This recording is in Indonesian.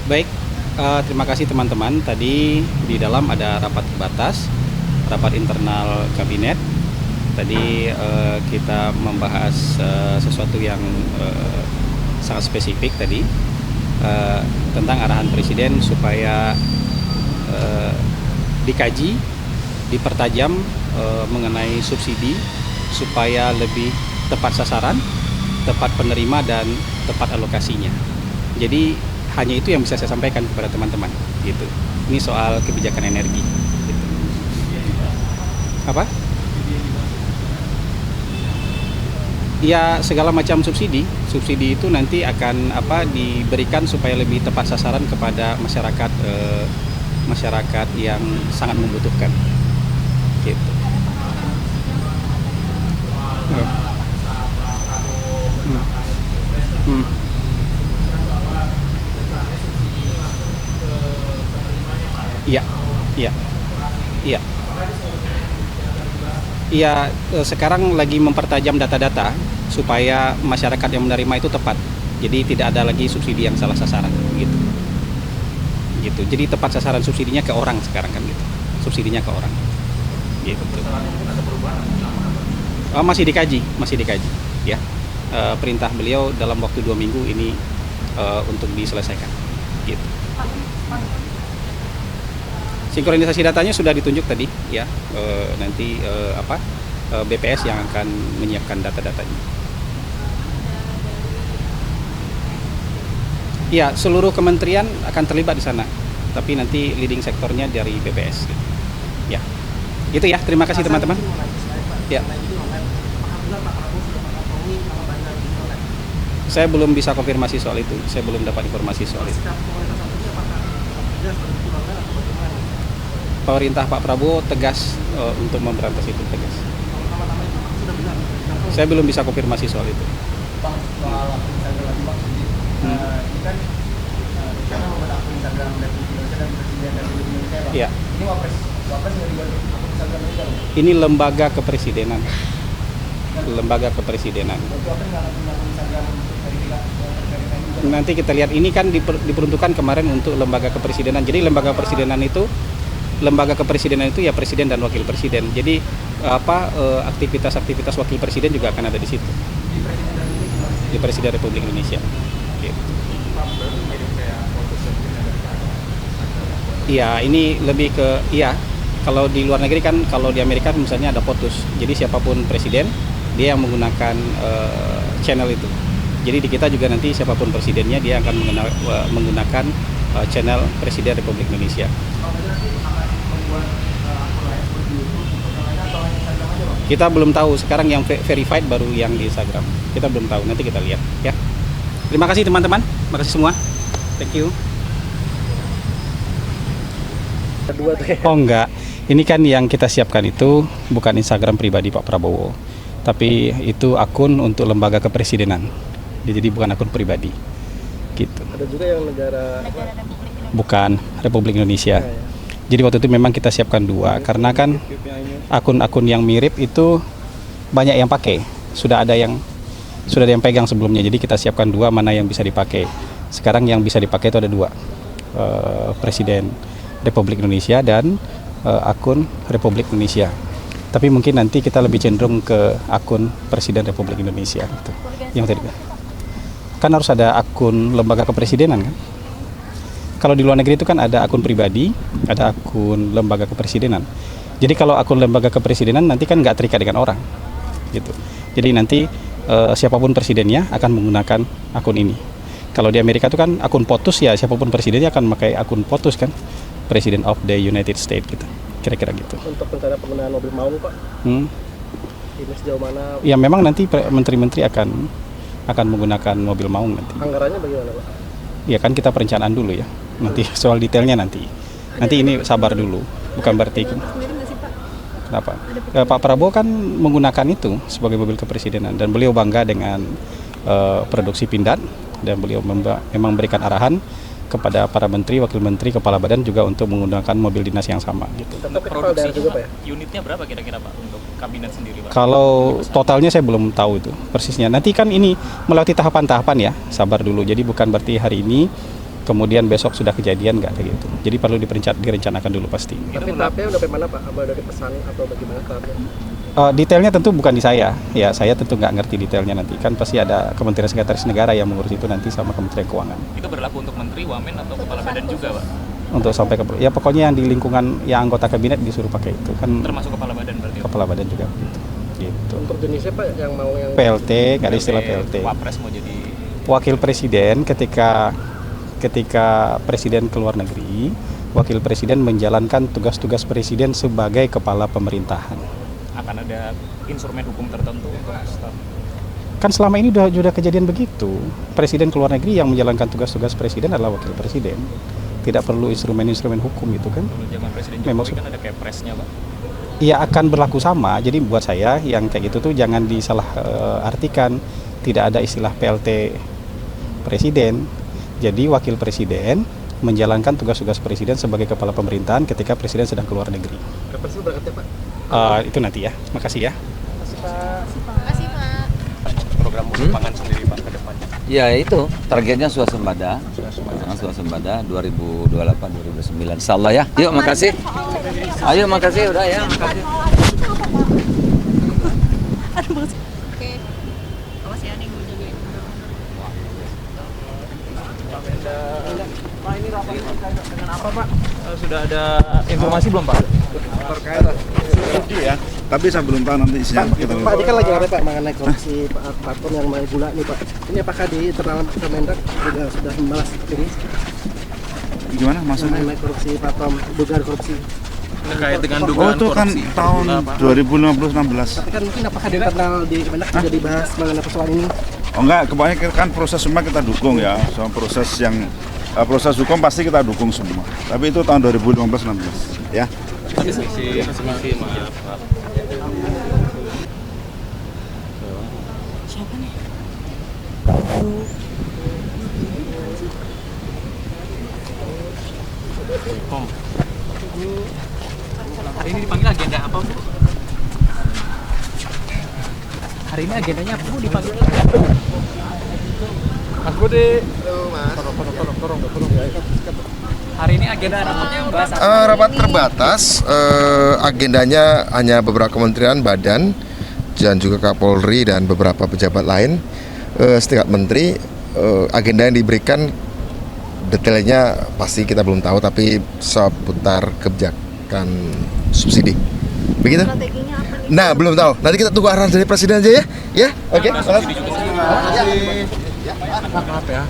Baik, terima kasih teman-teman. Tadi di dalam ada rapat terbatas, rapat internal kabinet. Tadi kita membahas sesuatu yang sangat spesifik tadi tentang arahan presiden supaya dikaji, dipertajam mengenai subsidi supaya lebih tepat sasaran, tepat penerima dan tepat alokasinya. Jadi hanya itu yang bisa saya sampaikan kepada teman-teman gitu. Ini soal kebijakan energi gitu. Apa? Ya, segala macam subsidi itu nanti akan diberikan supaya lebih tepat sasaran kepada masyarakat masyarakat yang sangat membutuhkan gitu. Hmm. Iya, iya, iya. Iya, sekarang lagi mempertajam data-data supaya masyarakat yang menerima itu tepat. Jadi tidak ada lagi subsidi yang salah sasaran gitu. Gitu. Jadi tepat sasaran subsidinya ke orang sekarang kan gitu. Subsidinya ke orang. Gitu. Masih dikaji ya. Perintah beliau dalam waktu 2 minggu ini untuk diselesaikan. Gitu. Sinkronisasi datanya sudah ditunjuk tadi ya, nanti BPS yang akan menyiapkan data-datanya. Ya, seluruh kementerian akan terlibat di sana, tapi nanti leading sektornya dari BPS. Ya, itu ya. Terima kasih teman-teman. Ya. Saya belum bisa konfirmasi soal itu. Saya belum dapat informasi soal itu. Pemerintah Pak Prabowo tegas untuk memberantas itu, tegas. Saya belum bisa konfirmasi soal itu. Iya. Ini lembaga kepresidenan. Lembaga kepresidenan. Nanti kita lihat, ini kan diperuntukkan kemarin untuk lembaga kepresidenan. Jadi lembaga kepresidenan itu ya presiden dan wakil presiden. Jadi aktivitas-aktivitas wakil presiden juga akan ada di situ. Di Presiden Republik Indonesia. Iya, ini lebih ke kalau di luar negeri kan, kalau di Amerika misalnya ada POTUS. Jadi siapapun presiden dia yang menggunakan channel itu. Jadi di kita juga nanti siapapun presidennya dia akan menggunakan channel Presiden Republik Indonesia. Kita belum tahu, sekarang yang verified baru yang di Instagram. Kita belum tahu, nanti kita lihat ya. Terima kasih teman-teman, terima kasih semua. Thank you. Oh enggak, ini kan yang kita siapkan itu bukan Instagram pribadi Pak Prabowo, tapi itu akun untuk lembaga kepresidenan. Jadi bukan akun pribadi. Gitu. Ada juga yang negara bukan Republik Indonesia. Jadi waktu itu memang kita siapkan 2 karena kan akun-akun yang mirip itu banyak yang pakai. Sudah ada yang pegang sebelumnya. Jadi kita siapkan 2 mana yang bisa dipakai. Sekarang yang bisa dipakai itu ada 2. Presiden Republik Indonesia dan akun Republik Indonesia. Tapi mungkin nanti kita lebih cenderung ke akun Presiden Republik Indonesia gitu. Yang tadi kan harus ada akun lembaga kepresidenan kan. Kalau di luar negeri itu kan ada akun pribadi, ada akun lembaga kepresidenan. Jadi kalau akun lembaga kepresidenan nanti kan nggak terikat dengan orang, gitu. Jadi nanti siapapun presidennya akan menggunakan akun ini. Kalau di Amerika itu kan akun POTUS ya, siapapun presidennya akan memakai akun POTUS kan, President of the United States gitu, kira-kira gitu. Untuk rencana penggunaan mobil maung Pak, ini sejauh mana? Ya memang nanti menteri-menteri akan menggunakan mobil maung nanti. Anggarannya bagaimana Pak? Ya kan kita perencanaan dulu ya. Nanti soal detailnya nanti ini sabar dulu, bukan berarti kenapa Pak Prabowo kan menggunakan itu sebagai mobil kepresidenan dan beliau bangga dengan produksi Pindad dan beliau memang memberikan arahan kepada para menteri, wakil menteri, kepala badan juga untuk menggunakan mobil dinas yang sama gitu. Produksinya juga, Pak, ya? Unitnya berapa kira-kira Pak untuk kabinet sendiri Pak? Kalau totalnya saya belum tahu itu persisnya. Nanti kan ini melewati tahapan-tahapan ya, sabar dulu. Jadi bukan berarti hari ini kemudian besok sudah kejadian nggak kayak gitu. Jadi perlu direncanakan dulu pasti. Tapi tahapnya udah sampai mana Pak? Apa dari pesan atau bagaimana tahapnya? Detailnya tentu bukan di saya. Ya, saya tentu nggak ngerti detailnya nanti. Kan pasti ada Kementerian Sekretaris Negara yang mengurus itu nanti sama Kementerian Keuangan. Itu berlaku untuk menteri, wamen atau kepala badan juga, Pak? Untuk sampai ke ya pokoknya yang di lingkungan yang anggota kabinet disuruh pakai itu kan. Termasuk kepala badan berarti? Kepala badan juga begitu. Gitu. Untuk jenisnya Pak yang mau yang PLT, nggak ada istilah PLT. Wapres mau jadi Wakil Presiden ketika Presiden ke luar negeri, Wakil Presiden menjalankan tugas-tugas Presiden sebagai kepala pemerintahan. akan ada instrumen hukum tertentu untuk staf. Kan selama ini sudah kejadian begitu. Presiden ke luar negeri yang menjalankan tugas-tugas Presiden adalah Wakil Presiden. Tidak perlu instrumen-instrumen hukum itu kan. Dulu zaman Presiden Memang Jokowi kan ada Kepresnya, Pak. Iya akan berlaku sama. Jadi buat saya yang kayak gitu tuh jangan disalah artikan. Tidak ada istilah PLT Presiden. Jadi Wakil Presiden menjalankan tugas-tugas Presiden sebagai kepala pemerintahan ketika Presiden sedang keluar negeri. Kapan sih berangkatnya Pak? Itu nanti ya. Makasih ya. Makasih Pak. Program mutu pangan sendiri, Pak, ke depannya. Ya itu targetnya swasembada 2028-2029 insyaallah ya. Yuk makasih. Ayo makasih udah ya. Makasih. Aduh makasih. Oke. Awas ya nih gue jagain. Pak, ini rapat dengan apa, Pak? Sudah ada informasi belum, Pak? Terkait studi ya, tapi saya belum tahu nanti isinya. Pak, ini kan lagi ada Pak mengenai korupsi Pak Paton yang main gula nih Pak. Ini apakah di internal Kemendak juga sudah membalas ini? Gimana maksudnya? Mengenai korupsi Paton, dugaan korupsi. Terkait dengan Oh dugaan itu kan korupsi. tahun 2015-16. Tapi kan mungkin apakah di internal di Kemendak sudah dibahas mengenai persoalan ini? Oh enggak, kebanyakan kan proses semua kita dukung ya. Soal proses yang proses hukum pasti kita dukung semua. Tapi itu tahun 2015-16 ya. Maaf. Siapa nih? Hari ini dipanggil agenda apa, Bu? Hari ini agendanya apa, Bu, dipanggil? Mas Budi. Tolong. Hari ini agenda rapatnya membahas apa? Rapat terbatas, agendanya hanya beberapa kementerian, badan, dan juga Kapolri dan beberapa pejabat lain, setingkat menteri. Agenda yang diberikan detailnya pasti kita belum tahu, tapi seputar kebijakan subsidi. Begitu? Strateginya apa nih? Nah, belum tahu. Nanti kita tunggu arahan dari presiden aja ya. Ya, oke. Terima kasih. Maaf ya.